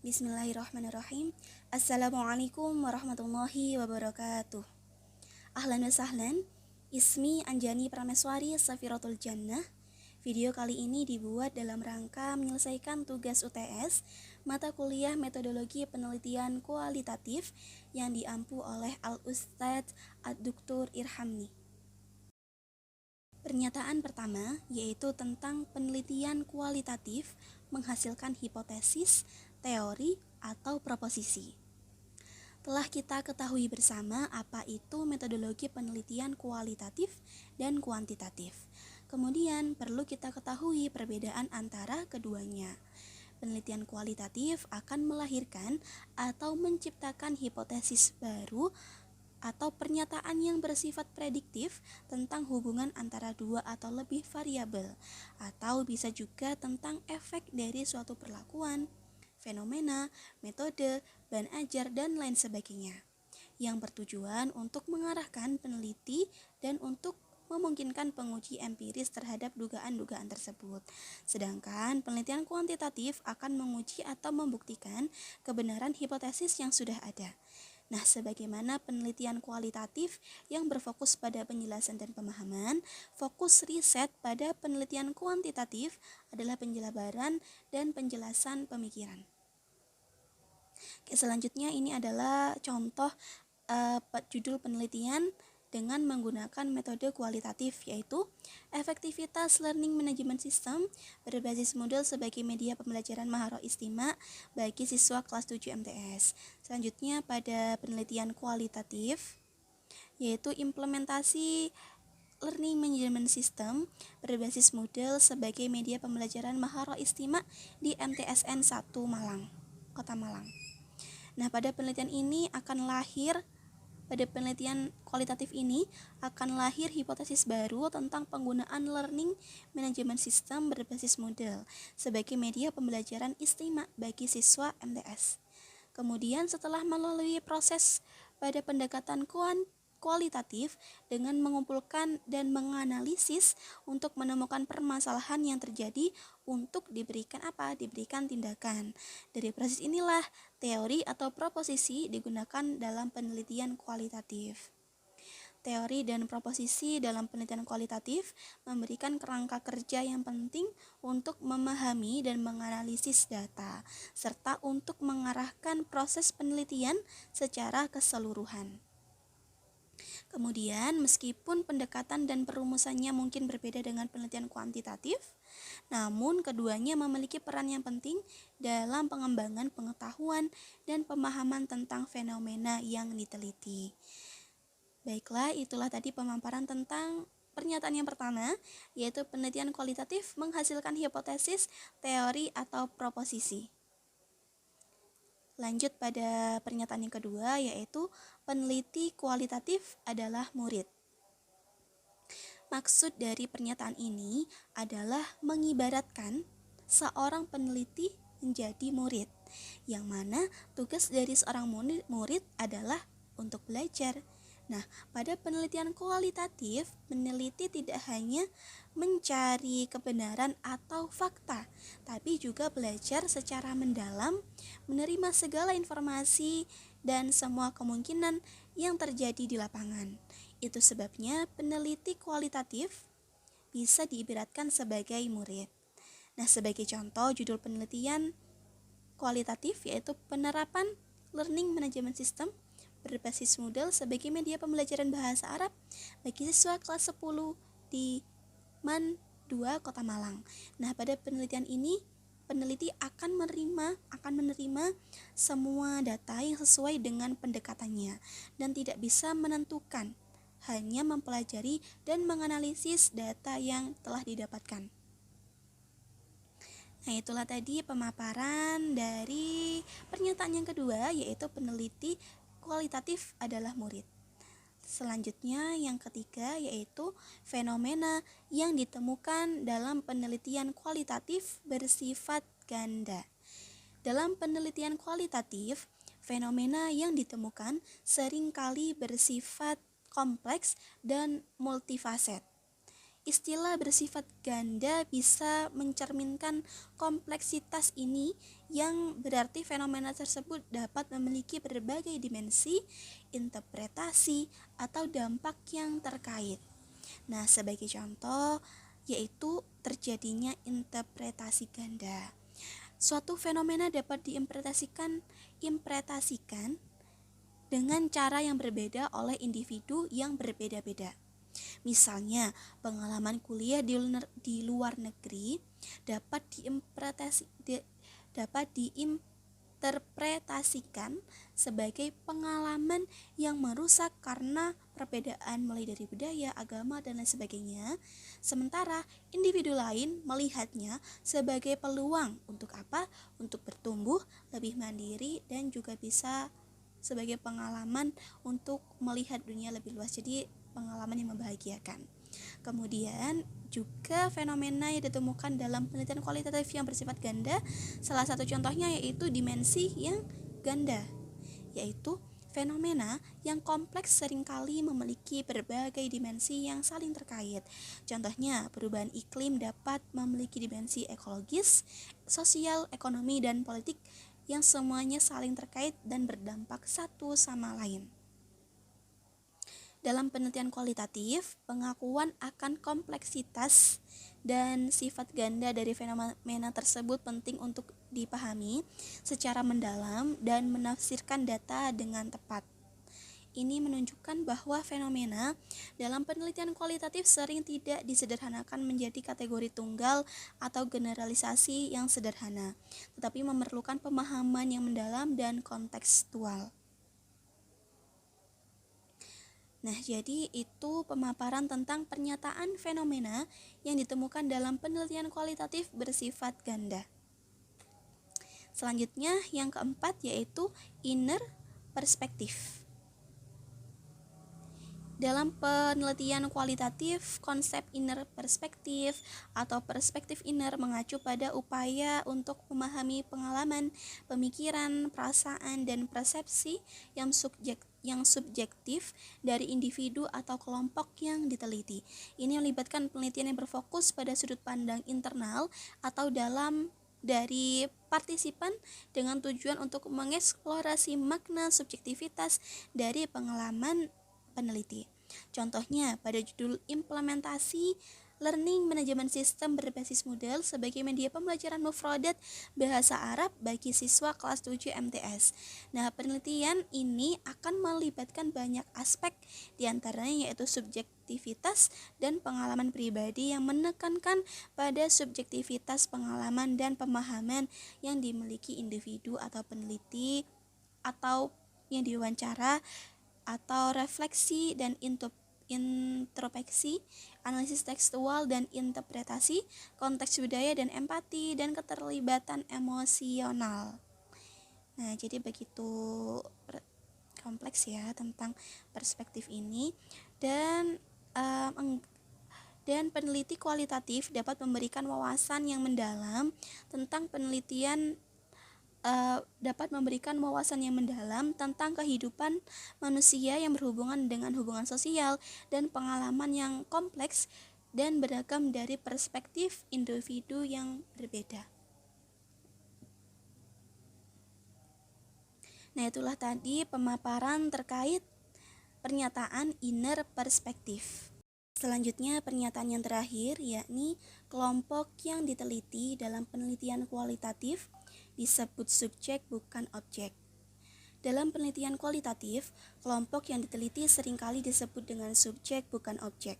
Bismillahirrahmanirrahim. Assalamualaikum warahmatullahi wabarakatuh. Ahlan wa sahlan. Ismi Anjani Prameswari Safiratul Jannah. Video kali ini dibuat dalam rangka menyelesaikan tugas UTS mata kuliah metodologi penelitian kualitatif yang diampu oleh Al-Ustadz Ad-Duktur Irhamni. Pernyataan pertama yaitu tentang penelitian kualitatif menghasilkan hipotesis, teori, atau proposisi. Telah kita ketahui bersama apa itu metodologi penelitian kualitatif dan kuantitatif. Kemudian perlu kita ketahui perbedaan antara keduanya. Penelitian kualitatif akan melahirkan atau menciptakan hipotesis baru atau pernyataan yang bersifat prediktif tentang hubungan antara dua atau lebih variabel, atau bisa juga tentang efek dari suatu perlakuan, fenomena, metode, bahan ajar, dan lain sebagainya, yang bertujuan untuk mengarahkan peneliti dan untuk memungkinkan penguji empiris terhadap dugaan-dugaan tersebut. Sedangkan penelitian kuantitatif akan menguji atau membuktikan kebenaran hipotesis yang sudah ada. Nah, sebagaimana penelitian kualitatif yang berfokus pada penjelasan dan pemahaman, fokus riset pada penelitian kuantitatif adalah penjabaran dan penjelasan pemikiran. Oke, selanjutnya ini adalah contoh judul penelitian dengan menggunakan metode kualitatif, yaitu efektivitas learning management system berbasis Moodle sebagai media pembelajaran Maharoh Istimewa bagi siswa kelas 7 MTS. Selanjutnya pada penelitian kualitatif, yaitu implementasi learning management system berbasis Moodle sebagai media pembelajaran Maharoh Istimewa di MTSN 1 Malang, Kota Malang. Nah, pada penelitian kualitatif ini akan lahir hipotesis baru tentang penggunaan learning management system berbasis Moodle sebagai media pembelajaran istimewa bagi siswa MTS. Kemudian setelah melalui proses pada pendekatan kualitatif dengan mengumpulkan dan menganalisis untuk menemukan permasalahan yang terjadi untuk diberikan tindakan. Dari proses inilah teori atau proposisi digunakan dalam penelitian kualitatif. Teori dan proposisi dalam penelitian kualitatif memberikan kerangka kerja yang penting untuk memahami dan menganalisis data, serta untuk mengarahkan proses penelitian secara keseluruhan. Kemudian, meskipun pendekatan dan perumusannya mungkin berbeda dengan penelitian kuantitatif, namun keduanya memiliki peran yang penting dalam pengembangan pengetahuan dan pemahaman tentang fenomena yang diteliti. Baiklah, itulah tadi pemaparan tentang pernyataan yang pertama, yaitu penelitian kualitatif menghasilkan hipotesis, teori, atau proposisi. Lanjut pada pernyataan yang kedua, yaitu peneliti kualitatif adalah murid. Maksud dari pernyataan ini adalah mengibaratkan seorang peneliti menjadi murid, yang mana tugas dari seorang murid adalah untuk belajar. Nah, pada penelitian kualitatif, peneliti tidak hanya mencari kebenaran atau fakta, tapi juga belajar secara mendalam, menerima segala informasi dan semua kemungkinan yang terjadi di lapangan. Itu sebabnya peneliti kualitatif bisa diibaratkan sebagai murid. Nah, sebagai contoh judul penelitian kualitatif yaitu penerapan learning management system berbasis Moodle sebagai media pembelajaran bahasa Arab bagi siswa kelas 10 di MAN 2 Kota Malang. Nah, pada penelitian ini peneliti akan menerima semua data yang sesuai dengan pendekatannya dan tidak bisa menentukan, hanya mempelajari dan menganalisis data yang telah didapatkan. Nah, itulah tadi pemaparan dari pernyataan yang kedua, yaitu peneliti kualitatif adalah murid. Selanjutnya yang ketiga, yaitu fenomena yang ditemukan dalam penelitian kualitatif bersifat ganda. Dalam penelitian kualitatif, fenomena yang ditemukan seringkali bersifat kompleks dan multifaset. Istilah bersifat ganda bisa mencerminkan kompleksitas ini, yang berarti fenomena tersebut dapat memiliki berbagai dimensi, interpretasi, atau dampak yang terkait. Nah, sebagai contoh yaitu terjadinya interpretasi ganda. Suatu fenomena dapat diinterpretasikan dengan cara yang berbeda oleh individu yang berbeda-beda. Misalnya, pengalaman kuliah di luar negeri dapat diinterpretasikan sebagai pengalaman yang merusak karena perbedaan mulai dari budaya, agama, dan lain sebagainya. Sementara individu lain melihatnya sebagai peluang untuk apa? Untuk bertumbuh lebih mandiri dan juga bisa sebagai pengalaman untuk melihat dunia lebih luas. Jadi pengalaman yang membahagiakan. Kemudian juga fenomena yang ditemukan dalam penelitian kualitatif yang bersifat ganda, salah satu contohnya yaitu dimensi yang ganda, yaitu fenomena yang kompleks seringkali memiliki berbagai dimensi yang saling terkait. Contohnya, perubahan iklim dapat memiliki dimensi ekologis, sosial, ekonomi, dan politik yang semuanya saling terkait dan berdampak satu sama lain. Dalam penelitian kualitatif, pengakuan akan kompleksitas dan sifat ganda dari fenomena tersebut penting untuk dipahami secara mendalam dan menafsirkan data dengan tepat. Ini menunjukkan bahwa fenomena dalam penelitian kualitatif sering tidak disederhanakan menjadi kategori tunggal atau generalisasi yang sederhana, tetapi memerlukan pemahaman yang mendalam dan kontekstual. Nah, jadi itu pemaparan tentang pernyataan fenomena yang ditemukan dalam penelitian kualitatif bersifat ganda. Selanjutnya, yang keempat yaitu inner perspective. Dalam penelitian kualitatif, konsep inner perspective atau perspektif inner mengacu pada upaya untuk memahami pengalaman, pemikiran, perasaan, dan persepsi yang subjektif dari individu atau kelompok yang diteliti. Ini melibatkan penelitian yang berfokus pada sudut pandang internal atau dalam dari partisipan dengan tujuan untuk mengeksplorasi makna subjektivitas dari pengalaman peneliti. Contohnya pada judul implementasi Learning Management System berbasis Moodle sebagai media pembelajaran mufradat bahasa Arab bagi siswa kelas 7 MTS. Nah, penelitian ini akan melibatkan banyak aspek, diantaranya yaitu subjektivitas dan pengalaman pribadi yang menekankan pada subjektivitas pengalaman dan pemahaman yang dimiliki individu atau peneliti atau yang diwawancara, atau refleksi dan introspeksi, analisis tekstual dan interpretasi, konteks budaya dan empati, dan keterlibatan emosional. Nah, jadi begitu kompleks ya tentang perspektif ini, dan peneliti kualitatif dapat memberikan wawasan yang mendalam tentang tentang kehidupan manusia yang berhubungan dengan hubungan sosial dan pengalaman yang kompleks dan beragam dari perspektif individu yang berbeda. Nah, itulah tadi pemaparan terkait pernyataan inner perspective. Selanjutnya pernyataan yang terakhir, yakni kelompok yang diteliti dalam penelitian kualitatif disebut subjek bukan objek. Dalam penelitian kualitatif, kelompok yang diteliti seringkali disebut dengan subjek bukan objek.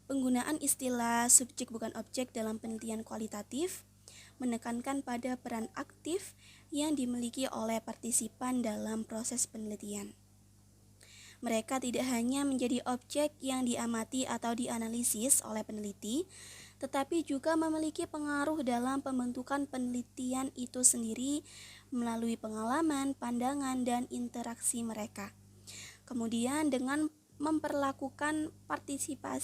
Penggunaan istilah subjek bukan objek dalam penelitian kualitatif menekankan pada peran aktif yang dimiliki oleh partisipan dalam proses penelitian. Mereka tidak hanya menjadi objek yang diamati atau dianalisis oleh peneliti, tetapi juga memiliki pengaruh dalam pembentukan penelitian itu sendiri melalui pengalaman, pandangan, dan interaksi mereka. Kemudian dengan memperlakukan partisipan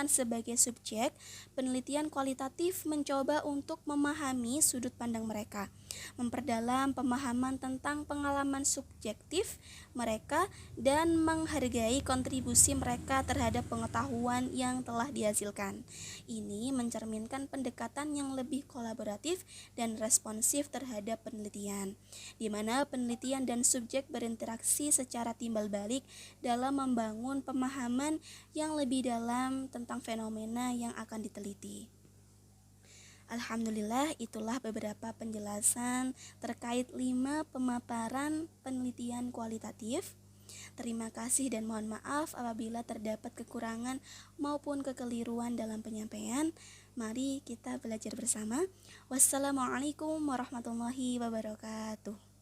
sebagai subjek, penelitian kualitatif mencoba untuk memahami sudut pandang mereka, memperdalam pemahaman tentang pengalaman subjektif mereka, dan menghargai kontribusi mereka terhadap pengetahuan yang telah dihasilkan. Ini mencerminkan pendekatan yang lebih kolaboratif dan responsif terhadap penelitian, di mana penelitian dan subjek berinteraksi secara timbal balik dalam membangun pemahaman yang lebih dalam tentang fenomena yang akan diteliti. Alhamdulillah, itulah beberapa penjelasan terkait 5 pemaparan penelitian kualitatif. Terima kasih dan mohon maaf apabila terdapat kekurangan maupun kekeliruan dalam penyampaian. Mari kita belajar bersama. Wassalamualaikum warahmatullahi wabarakatuh.